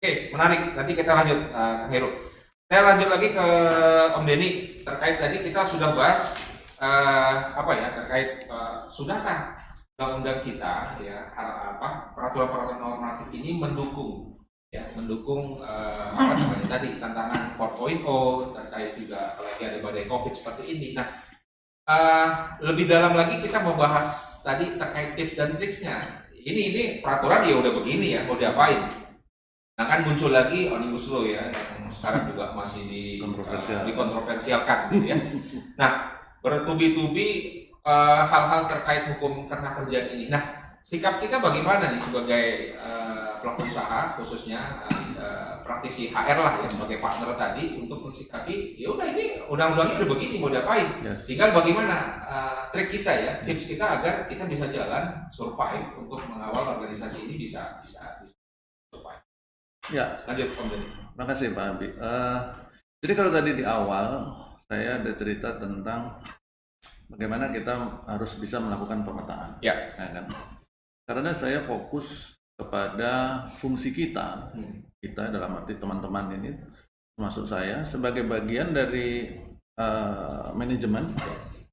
Oke, menarik. Nanti kita lanjut, Kang Heru. Saya lanjut lagi ke Om Denny terkait tadi kita sudah bahas apa ya terkait sudahkah undang-undang kita ya peraturan-peraturan normatif ini mendukung apa namanya tadi tantangan 4.0 terkait juga apalagi ada badai COVID seperti ini. Nah, lebih dalam lagi kita membahas tadi terkait tips dan triksnya. Ini peraturan ya udah begini ya, mau diapain? Nah kan muncul lagi Omnibus Law ya, yang sekarang juga masih dikontroversialkan gitu ya. Nah, bertubi-tubi hal-hal terkait hukum kerjaan ini. Nah, sikap kita bagaimana nih sebagai pelaku usaha, khususnya praktisi HR lah ya, sebagai partner tadi untuk mensikapi, ya udah ini undang-undangnya udah begini, mau diapain? Yes. Tinggal bagaimana trik kita ya, tips kita agar kita bisa jalan survive untuk mengawal organisasi ini bisa survive. Ya, Lanjut Om Denny. terima kasih Pak Abi. Jadi kalau tadi di awal saya ada cerita tentang bagaimana kita harus bisa melakukan pemetaan. Ya. Kan? Karena saya fokus kepada fungsi kita, kita dalam arti teman-teman ini, termasuk saya sebagai bagian dari manajemen,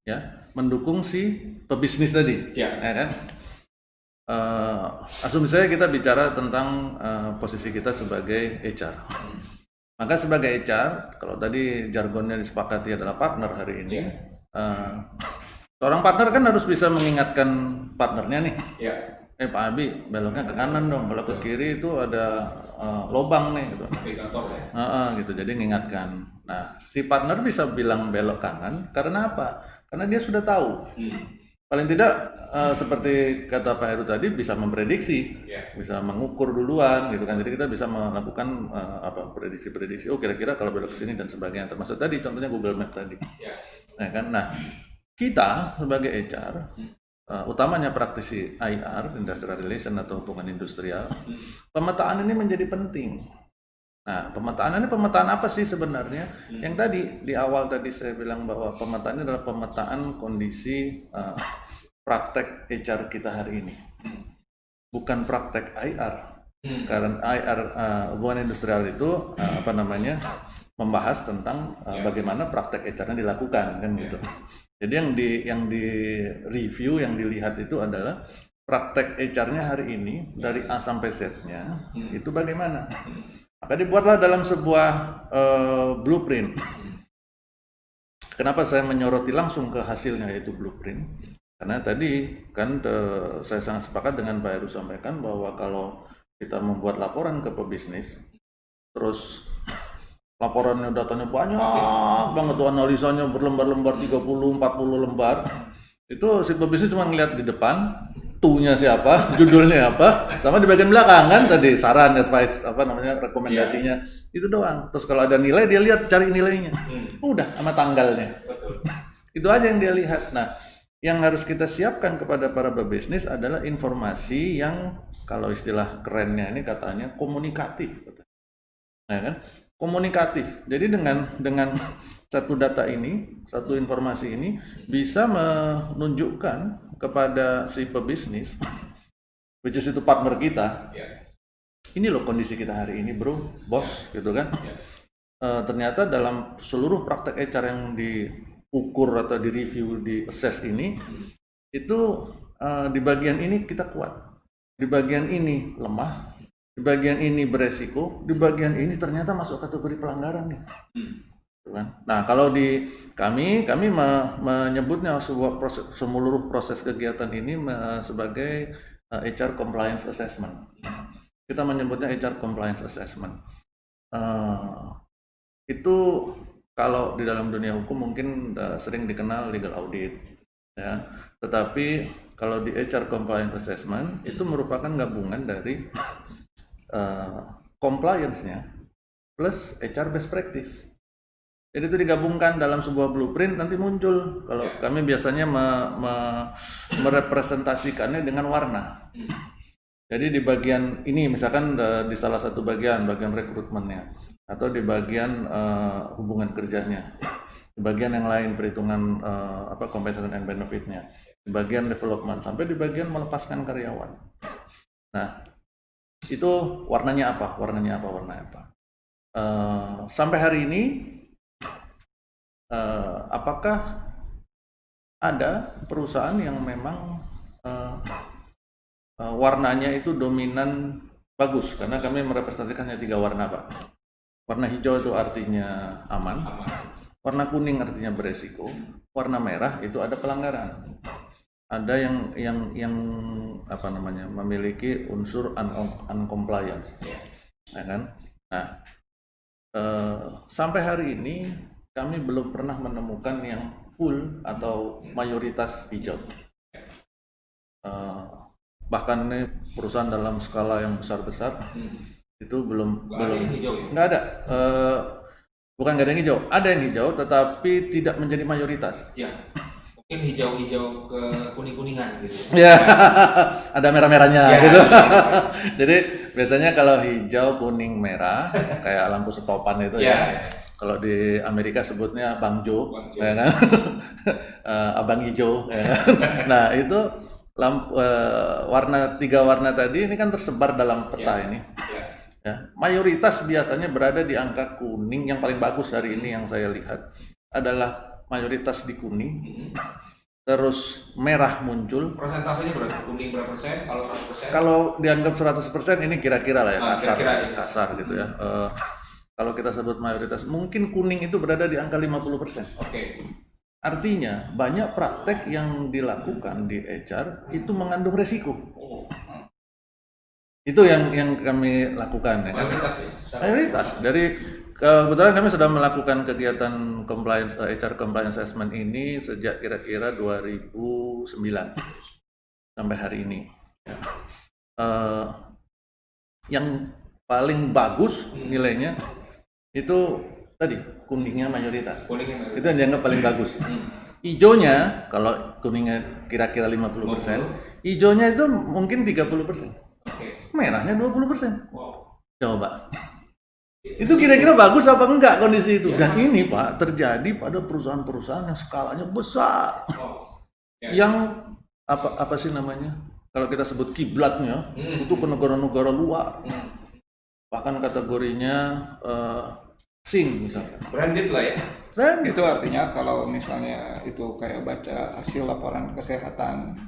ya, mendukung si pebisnis tadi, ya kan? Asumsi saya kita bicara tentang posisi kita sebagai HR. Maka sebagai HR, kalau tadi jargonnya disepakati adalah partner hari ini, seorang partner kan harus bisa mengingatkan partnernya nih. Pak Abi, beloknya ke kanan dong, kalau ke kiri itu ada lobang nih gitu. Gitu, jadi mengingatkan. Nah, si partner bisa bilang belok kanan karena apa? Karena dia sudah tahu. Paling tidak seperti kata Pak Heru tadi bisa memprediksi, bisa mengukur duluan gitu kan. Jadi kita bisa melakukan prediksi-prediksi. Oh kira-kira kalau belok ke sini dan sebagainya. Termasuk tadi contohnya Google Map tadi. Nah, kan? Nah, kita sebagai HR, utamanya praktisi IR, Industrial Relation atau hubungan industrial, pemetaan ini menjadi penting. Nah, pemetaan ini pemetaan apa sih sebenarnya? Yang tadi di awal tadi saya bilang bahwa pemetaan ini adalah pemetaan kondisi praktek HR kita hari ini, bukan praktek IR. Karena IR hubungan industrial itu membahas tentang bagaimana praktek HR-nya dilakukan kan gitu. Jadi yang di review, yang dilihat itu adalah praktek HR-nya hari ini dari A sampai Z-nya itu bagaimana. Maka dibuatlah dalam sebuah blueprint. Kenapa saya menyoroti langsung ke hasilnya yaitu blueprint? Karena tadi kan saya sangat sepakat dengan Pak Heru sampaikan bahwa kalau kita membuat laporan ke pebisnis, terus laporannya datanya banyak banget tuh, analisanya berlembar-lembar 30-40 lembar, itu si pebisnis cuma ngeliat di depan, tunya siapa, judulnya apa, sama di bagian belakang kan tadi saran, advice, rekomendasinya, itu doang. Terus kalau ada nilai dia lihat, cari nilainya, udah sama tanggalnya. Itu aja yang dia lihat. Nah, yang harus kita siapkan kepada para pebisnis adalah informasi yang kalau istilah kerennya ini katanya komunikatif. Nah, kan? Komunikatif. Jadi dengan satu data ini, satu informasi ini bisa menunjukkan kepada si pebisnis, which is itu partner kita, ini loh kondisi kita hari ini bro, bos, gitu kan. Ternyata dalam seluruh praktek HR yang diukur atau direview, di assess ini, itu di bagian ini kita kuat, di bagian ini lemah, di bagian ini beresiko, di bagian ini ternyata masuk kategori pelanggaran nih. Nah, kalau di kami menyebutnya seluruh proses kegiatan ini sebagai HR Compliance Assessment. Kita menyebutnya HR Compliance Assessment. Itu kalau di dalam dunia hukum mungkin sering dikenal legal audit, ya. Tetapi kalau di HR Compliance Assessment itu merupakan gabungan dari compliance-nya plus HR best practice. Jadi itu digabungkan dalam sebuah blueprint, nanti muncul. Kalau kami biasanya merepresentasikannya dengan warna. Jadi di bagian ini misalkan di salah satu bagian rekrutmennya, atau di bagian hubungan kerjanya, di bagian yang lain perhitungan compensation and benefitnya, di bagian development, sampai di bagian melepaskan karyawan. Nah, itu warnanya apa. Sampai hari ini apakah ada perusahaan yang memang warnanya itu dominan bagus? Karena kami merepresentasikannya 3 warna, Pak. Warna hijau itu artinya aman, warna kuning artinya beresiko, warna merah itu ada pelanggaran. Ada yang apa namanya, memiliki unsur uncompliance, ya kan? Nah, sampai hari ini kami belum pernah menemukan yang full atau mayoritas hijau. Bahkan ini perusahaan dalam skala yang besar-besar itu belum hijau, ya? nggak ada. Bukan nggak ada yang hijau, ada yang hijau tetapi tidak menjadi mayoritas. Ya, mungkin hijau-hijau ke kuning-kuningan gitu. Ya, ada merah-merahnya Ya, gitu. ya. Jadi biasanya kalau hijau, kuning, merah kayak lampu stopan itu ya. Kalau di Amerika sebutnya Bang Jo, ya kan? Abang hijau. Ya kan? Nah itu warna 3 warna tadi ini kan tersebar dalam peta ini. Ya. Mayoritas biasanya berada di angka kuning. Yang paling bagus hari ini yang saya lihat adalah mayoritas di kuning. Terus merah muncul. Persentasenya berapa? Kuning berapa persen? Kalau 100%? Kalau dianggap 100% ini kira-kira lah ya, kasar gitu ya. Kalau kita sebut mayoritas, mungkin kuning itu berada di angka 50%. Oke. Artinya banyak praktek yang dilakukan di HR itu mengandung resiko. Itu yang kami lakukan. Mayoritas ya? Mayoritas. Dari kebetulan kami sudah melakukan kegiatan compliance HR compliance assessment ini sejak kira-kira 2009 sampai hari ini. Yang paling bagus nilainya itu tadi kuningnya mayoritas. Itu yang dianggap paling bagus. Hijaunya kalau kuningnya kira-kira 50%, hijaunya itu mungkin 30%. Merahnya 20%. Wow. Coba. Itu kira-kira bagus apa enggak kondisi itu? Dan ini Pak terjadi pada perusahaan-perusahaan yang skalanya besar. Yang apa sih namanya? Kalau kita sebut kiblatnya itu ke negara-negara luar. Bahkan kategorinya SIN misalnya. Branded lah ya. Branded. Itu artinya kalau misalnya itu kayak baca hasil laporan kesehatan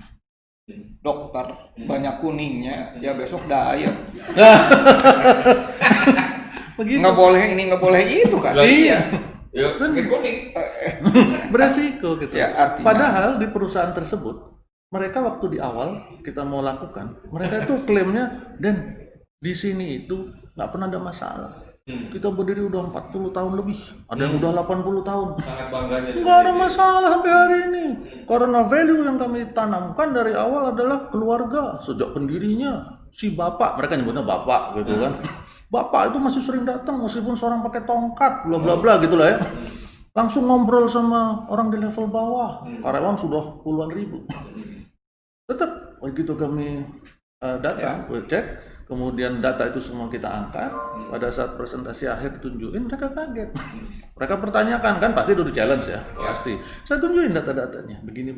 dokter banyak kuningnya, ya besok diet. Begitu. Nggak boleh ini, nggak boleh itu kan? Iya. Ya, sakit kuning. Beresiko gitu. Ya, artinya, padahal di perusahaan tersebut mereka waktu di awal kita mau lakukan, mereka itu klaimnya dan di sini itu nggak pernah ada masalah. Kita berdiri udah 40 tahun lebih, ada yang udah 80 tahun. Sangat bangganya. Nggak ada masalah sampai hari ini. Karena value yang kami tanamkan dari awal adalah keluarga. Sejak pendirinya si bapak, mereka nyebutnya bapak gitu kan. Bapak itu masih sering datang meskipun seorang pakai tongkat, bla bla bla gitu lah ya. Langsung ngobrol sama orang di level bawah. Karyawan sudah puluhan ribu. Tetap begitu kami datang, cek. Kemudian data itu semua kita angkat, pada saat presentasi akhir tunjukin, mereka kaget. Mereka pertanyakan, kan pasti itu di challenge ya, pasti. Saya tunjukin data-datanya, begini.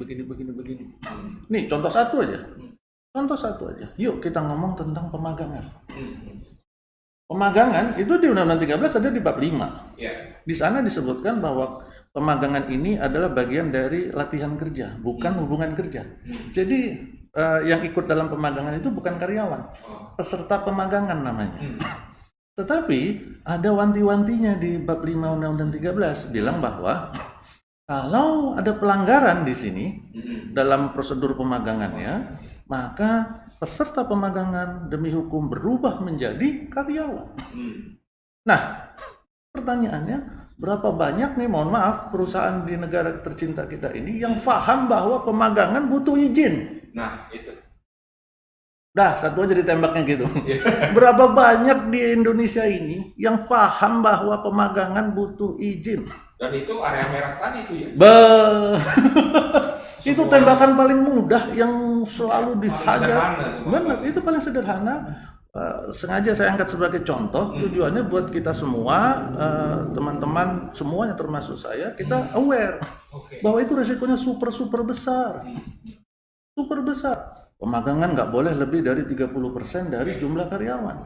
Nih, contoh satu aja. Yuk kita ngomong tentang pemagangan. Pemagangan itu di Undang-Undang 13 ada di bab 5. Di sana disebutkan bahwa pemagangan ini adalah bagian dari latihan kerja, bukan hubungan kerja. Jadi yang ikut dalam pemagangan itu bukan karyawan, peserta pemagangan namanya. Tetapi ada wanti-wantinya di bab 5 Undang-Undang 13 bilang bahwa kalau ada pelanggaran di sini dalam prosedur pemagangannya, maka peserta pemagangan demi hukum berubah menjadi karyawan. Nah, pertanyaannya, berapa banyak nih, mohon maaf, perusahaan di negara tercinta kita ini yang paham bahwa pemagangan butuh izin? Nah, itu. Dah, satu aja ditembaknya gitu. Berapa banyak di Indonesia ini yang paham bahwa pemagangan butuh izin? Dan itu area merah tadi itu ya? Itu tembakan paling mudah yang selalu dihajar. Benar, itu paling sederhana. Sengaja saya angkat sebagai contoh, tujuannya buat kita semua, teman-teman semuanya termasuk saya, kita aware bahwa itu resikonya super besar. Super besar. Pemagangan nggak boleh lebih dari 30% dari jumlah karyawan.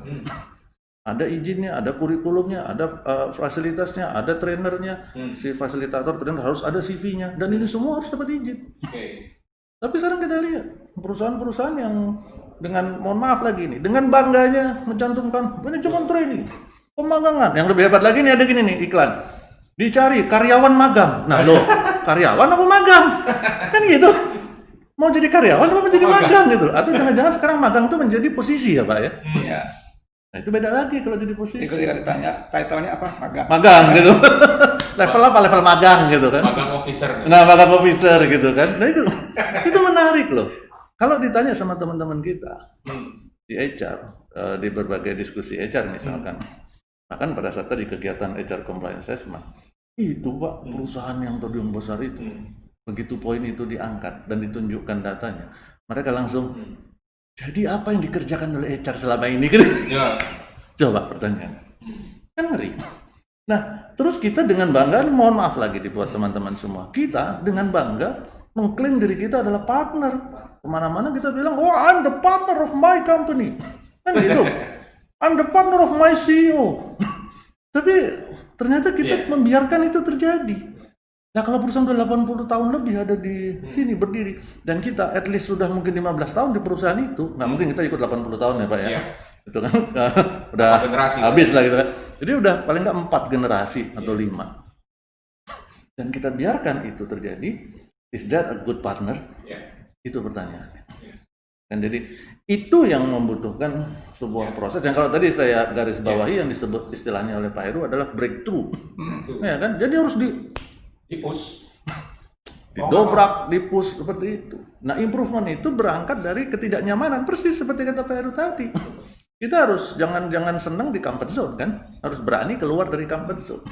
Ada izinnya, ada kurikulumnya, ada fasilitasnya, ada trainernya. Si fasilitator trainer harus ada CV-nya, dan ini semua harus dapat izin. Tapi sekarang kita lihat perusahaan-perusahaan yang dengan, mohon maaf lagi nih, dengan bangganya mencantumkan ini cuma training, pemagangan. Yang lebih hebat lagi nih, ada gini nih iklan, dicari karyawan magang. Nah loh, karyawan apa magang? Kan gitu. Mau jadi karyawan apa menjadi magang gitu? Atau jangan-jangan sekarang magang itu menjadi posisi ya Pak ya? Iya. Nah itu beda lagi kalau jadi posisi. Ketika ditanya title-nya apa, magang. Magang gitu. Level apa? Level magang gitu kan? Magang officer. Nah magang officer gitu kan? Nah itu menarik loh. Kalau ditanya sama teman-teman kita di HR, di berbagai diskusi HR misalkan, bahkan pada saat tadi kegiatan HR Compliance Assessment, itu Pak, perusahaan yang tadi yang besar itu, begitu poin itu diangkat dan ditunjukkan datanya, mereka langsung, jadi apa yang dikerjakan oleh HR selama ini? Ya. Coba pertanyaan, kan ngeri. Nah, terus kita dengan bangga, mohon maaf lagi dibuat teman-teman semua, kita dengan bangga mengklaim diri kita adalah partner. Kemana-mana kita bilang, oh I'm the partner of my company. Kan gitu. I'm the partner of my CEO. Tapi ternyata kita membiarkan itu terjadi. Nah kalau perusahaan udah 80 tahun lebih ada di sini berdiri, dan kita at least sudah mungkin 15 tahun di perusahaan itu, nggak mungkin kita ikut 80 tahun ya Pak ya. Itu kan udah habis lah gitu kan. Jadi udah paling nggak 4 generasi atau 5. Dan kita biarkan itu terjadi. Is that a good partner? Itu pertanyaannya. Dan jadi itu yang membutuhkan sebuah proses. Dan kalau tadi saya garis bawahi yang disebut istilahnya oleh Pak Heru adalah breakthrough. Ya kan? Jadi harus di-push, didobrak, di-push seperti itu. Nah, improvement itu berangkat dari ketidaknyamanan, persis seperti kata Pak Heru tadi. Kita harus jangan senang di comfort zone kan, harus berani keluar dari comfort zone.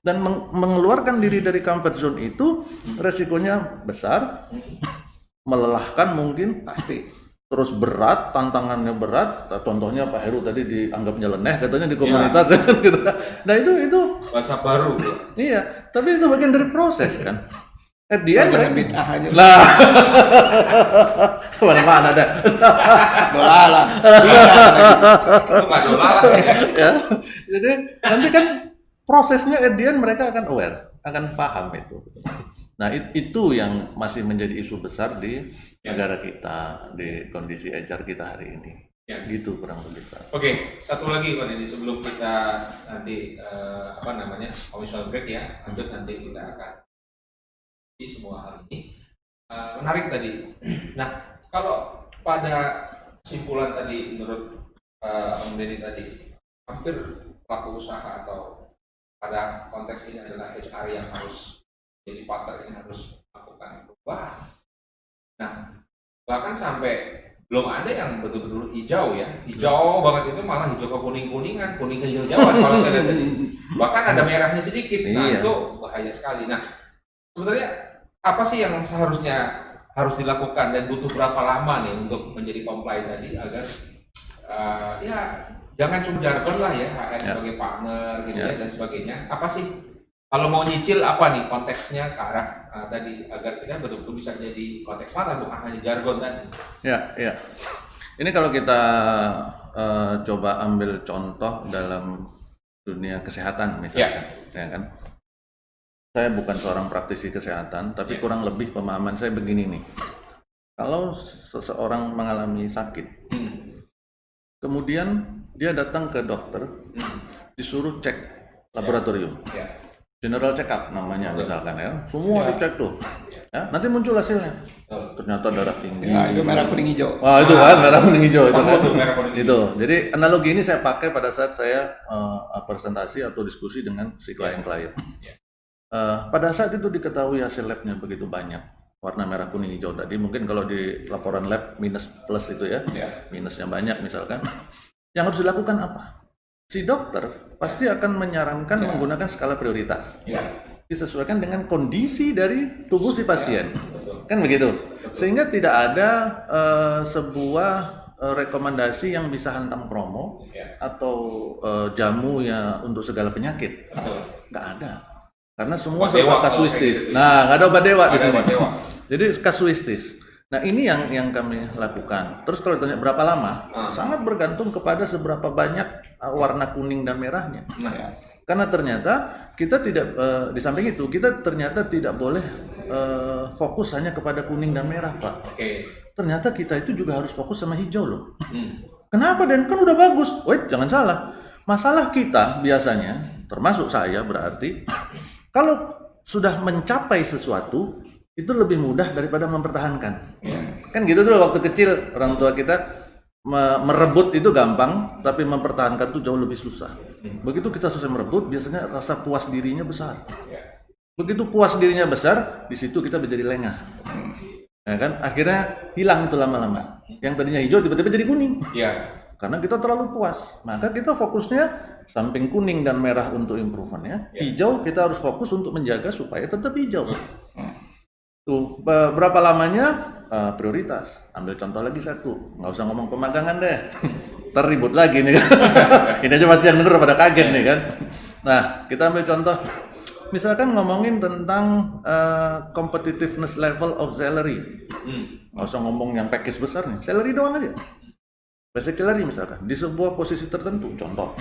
Dan mengeluarkan diri dari comfort zone itu resikonya besar, melelahkan mungkin pasti, terus berat, tantangannya berat. Contohnya Pak Heru tadi dianggap nyeleneh katanya di komunitas gitu. Nah itu bahasa baru. Iya, tapi itu bagian dari proses kan. At the end bid'ah aja. lah. Mana ada. Dolala. Itu nggak dolala Ya. Jadi nanti kan prosesnya at the end mereka akan aware, akan paham itu. Nah itu yang masih menjadi isu besar di negara kita, di kondisi HR kita hari ini. Gitu kurang lebih. Oke, satu lagi Pak Deddy sebelum kita nanti commercial break ya, lanjut nanti kita akan di semua hal ini. Menarik tadi. Nah, kalau pada kesimpulan tadi menurut Om Deddy tadi, hampir pelaku usaha atau pada konteks ini adalah HR yang harus jadi partner, ini harus melakukan perubahan. Nah, bahkan sampai belum ada yang betul-betul hijau ya, hijau banget itu malah hijau ke kuning-kuningan, kuning ke hijau-hijauan kalau saya lihat tadi. Bahkan ada merahnya sedikit, nah itu bahaya sekali. Nah, sebenarnya apa sih yang seharusnya harus dilakukan dan butuh berapa lama nih untuk menjadi comply tadi agar ya jangan cuma jargon lah ya, HR sebagai partner gitu ya dan sebagainya. Apa sih kalau mau nyicil apa nih konteksnya ke arah tadi agar kita betul-betul bisa jadi konteks partner bukan hanya jargon tadi. Ya. Ini kalau kita coba ambil contoh dalam dunia kesehatan misalkan, ya kan. Saya bukan seorang praktisi kesehatan, tapi kurang lebih pemahaman saya begini nih. Kalau seseorang mengalami sakit, kemudian dia datang ke dokter, disuruh cek laboratorium. General check up namanya misalkan ya, semua dicek tuh, ya, nanti muncul hasilnya, ternyata darah tinggi. Ya itu merah kuning hijau. Wah itu kan merah kuning hijau itu kan. Itu. Jadi analogi ini saya pakai pada saat saya presentasi atau diskusi dengan si klien-klien. Pada saat itu diketahui hasil labnya begitu banyak, warna merah kuning hijau tadi, mungkin kalau di laporan lab minus plus itu ya, minusnya banyak misalkan. Yang harus dilakukan apa? Si dokter pasti akan menyarankan menggunakan skala prioritas. Disesuaikan dengan kondisi dari tubuh si pasien. Kan begitu. Sehingga tidak ada sebuah rekomendasi yang bisa hantam promo atau jamu ya untuk segala penyakit. Nggak ada. Karena semua serba kasuistis. Nah, nggak ada obat dewa di sini. Jadi kasuistis. Nah ini yang kami lakukan. Terus kalau ditanya berapa lama, sangat bergantung kepada seberapa banyak warna kuning dan merahnya. Nah, Ya. Karena ternyata kita tidak di samping itu kita ternyata tidak boleh fokus hanya kepada kuning dan merah, Pak. oke. Ternyata kita itu juga harus fokus sama hijau loh. Hmm. Kenapa Dan? Kan udah bagus. Wait, jangan salah. Masalah kita biasanya, termasuk saya berarti, kalau sudah mencapai sesuatu itu lebih mudah daripada mempertahankan. Kan gitu dulu waktu kecil orang tua kita merebut itu gampang, tapi mempertahankan itu jauh lebih susah. Begitu kita selesai merebut, biasanya rasa puas dirinya besar. Begitu puas dirinya besar, di situ kita menjadi lengah. Ya kan? Akhirnya hilang itu lama-lama. Yang tadinya hijau tiba-tiba jadi kuning. Ya. Karena kita terlalu puas. Maka kita fokusnya samping kuning dan merah untuk improve-nya. Hijau kita harus fokus untuk menjaga supaya tetap hijau. Tuh, berapa lamanya? Prioritas. Ambil contoh lagi satu. Nggak usah ngomong pemagangan deh. Terribut lagi nih kan. Ini aja pasti yang denger pada kaget nih kan. Nah, kita ambil contoh. Misalkan ngomongin tentang competitiveness level of salary. Nggak usah ngomong yang package besar nih. Salary doang aja. Basic salary misalkan. Di sebuah posisi tertentu. Contoh.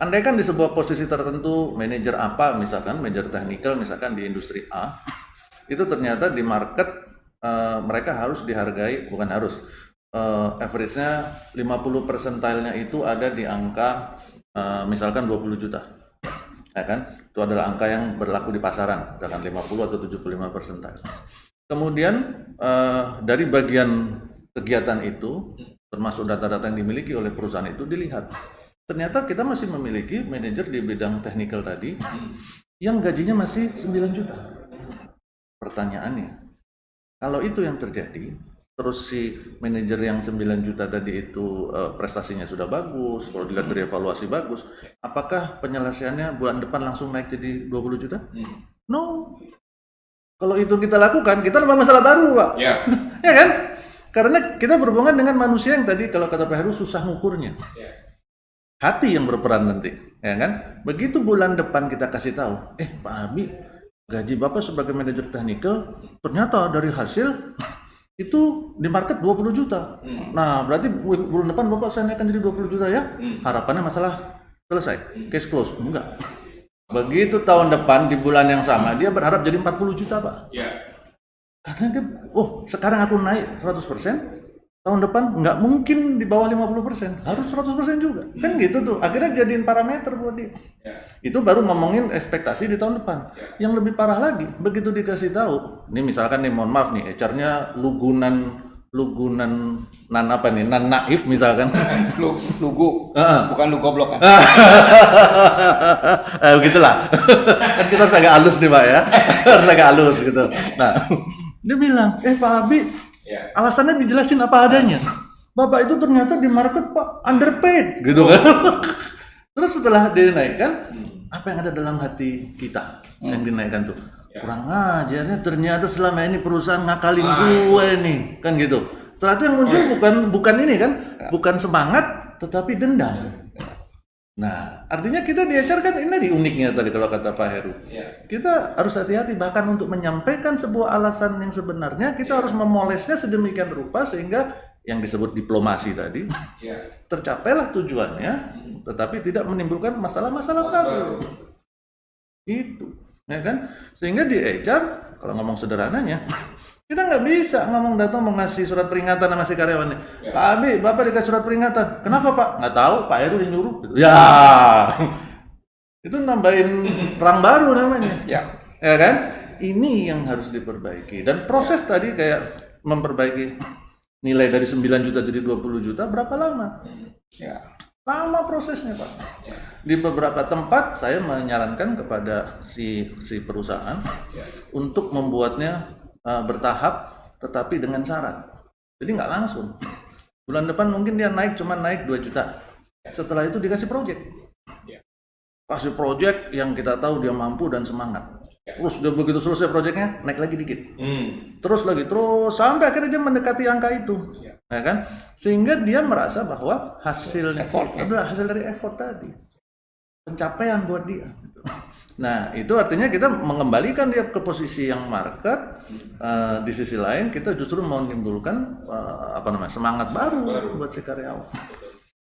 Andaikan di sebuah posisi tertentu, manajer apa misalkan, manajer technical misalkan di industri A, itu ternyata di market mereka harus dihargai, bukan harus, average-nya 50 persentilenya itu ada di angka misalkan 20 juta. Ya kan? Itu adalah angka yang berlaku di pasaran, misalkan 50 atau 75 persentil. Kemudian dari bagian kegiatan itu, termasuk data-data yang dimiliki oleh perusahaan itu dilihat. Ternyata kita masih memiliki manajer di bidang technical tadi yang gajinya masih 9 juta. Pertanyaannya, kalau itu yang terjadi, terus si manajer yang 9 juta tadi itu prestasinya sudah bagus, kalau dilihat dari evaluasi bagus, apakah penyelesaiannya bulan depan langsung naik jadi 20 juta? No. Kalau itu kita lakukan, kita nambah masalah baru, Pak. Ya. Ya kan? Karena kita berhubungan dengan manusia yang tadi kalau kata Pak Heru susah ngukurnya. Ya. Hati yang berperan nanti, ya kan? Begitu bulan depan kita kasih tahu, Pak Abi, gaji Bapak sebagai manajer technical ternyata dari hasil itu di market 20 juta. Nah, berarti bulan depan Bapak saya naikkan jadi 20 juta ya? Harapannya masalah selesai, case close. Enggak. Begitu tahun depan di bulan yang sama dia berharap jadi 40 juta, Pak. Ya. Karena dia, sekarang aku naik 100%, tahun depan nggak mungkin di bawah 50%, harus 100% juga. Kan gitu tuh, akhirnya jadiin parameter buat dia. Ya. Itu baru ngomongin ekspektasi di tahun depan. Yang lebih parah lagi, begitu dikasih tahu, ini misalkan nih mohon maaf nih, HR-nya lugunan nan naif misalkan. Lugu, bukan lu goblok kan? Begitulah. Kan kita harus agak halus nih Pak ya, harus agak halus gitu. Nah, dia bilang, Pak Abi, Ya. alasannya dijelasin apa adanya. Bapak itu ternyata di market Pak underpaid gitu kan. Terus setelah dinaikkan, apa yang ada dalam hati kita yang dinaikkan tuh? Kurang ajarnya ternyata selama ini perusahaan ngakalin gue nih, kan gitu. Ternyata yang muncul bukan ini kan, bukan semangat tetapi dendam. Nah, artinya kita di HR kan ini uniknya tadi kalau kata Pak Heru. Kita harus hati-hati bahkan untuk menyampaikan sebuah alasan yang sebenarnya kita harus memolesnya sedemikian rupa sehingga yang disebut diplomasi tadi tercapailah tujuannya, tetapi tidak menimbulkan masalah-masalah baru. Itu, ya kan? Sehingga di HR kalau ngomong sederhananya kita nggak bisa ngomong datang mau ngasih surat peringatan sama si karyawannya. Pak Abi, Bapak dikasih surat peringatan. Kenapa Pak? Nggak tahu, Pak Heru yang nyuruh. Ya, itu nambahin perang baru namanya. Ya kan? Ini yang harus diperbaiki. Dan proses tadi kayak memperbaiki nilai dari 9 juta jadi 20 juta berapa lama? Lama prosesnya Pak. Di beberapa tempat saya menyarankan kepada si perusahaan untuk membuatnya bertahap tetapi dengan syarat. Jadi nggak langsung. Bulan depan mungkin dia cuma naik 2 juta. Setelah itu dikasih project. Kasih project yang kita tahu dia mampu dan semangat. Terus udah begitu selesai projectnya naik lagi dikit. Terus sampai akhirnya dia mendekati angka itu. Ya kan? Sehingga dia merasa bahwa hasilnya adalah hasil dari effort tadi. pencapaian buat dia. Nah, itu artinya kita mengembalikan dia ke posisi yang market. Di sisi lain kita justru menimbulkan semangat baru buat si karyawan.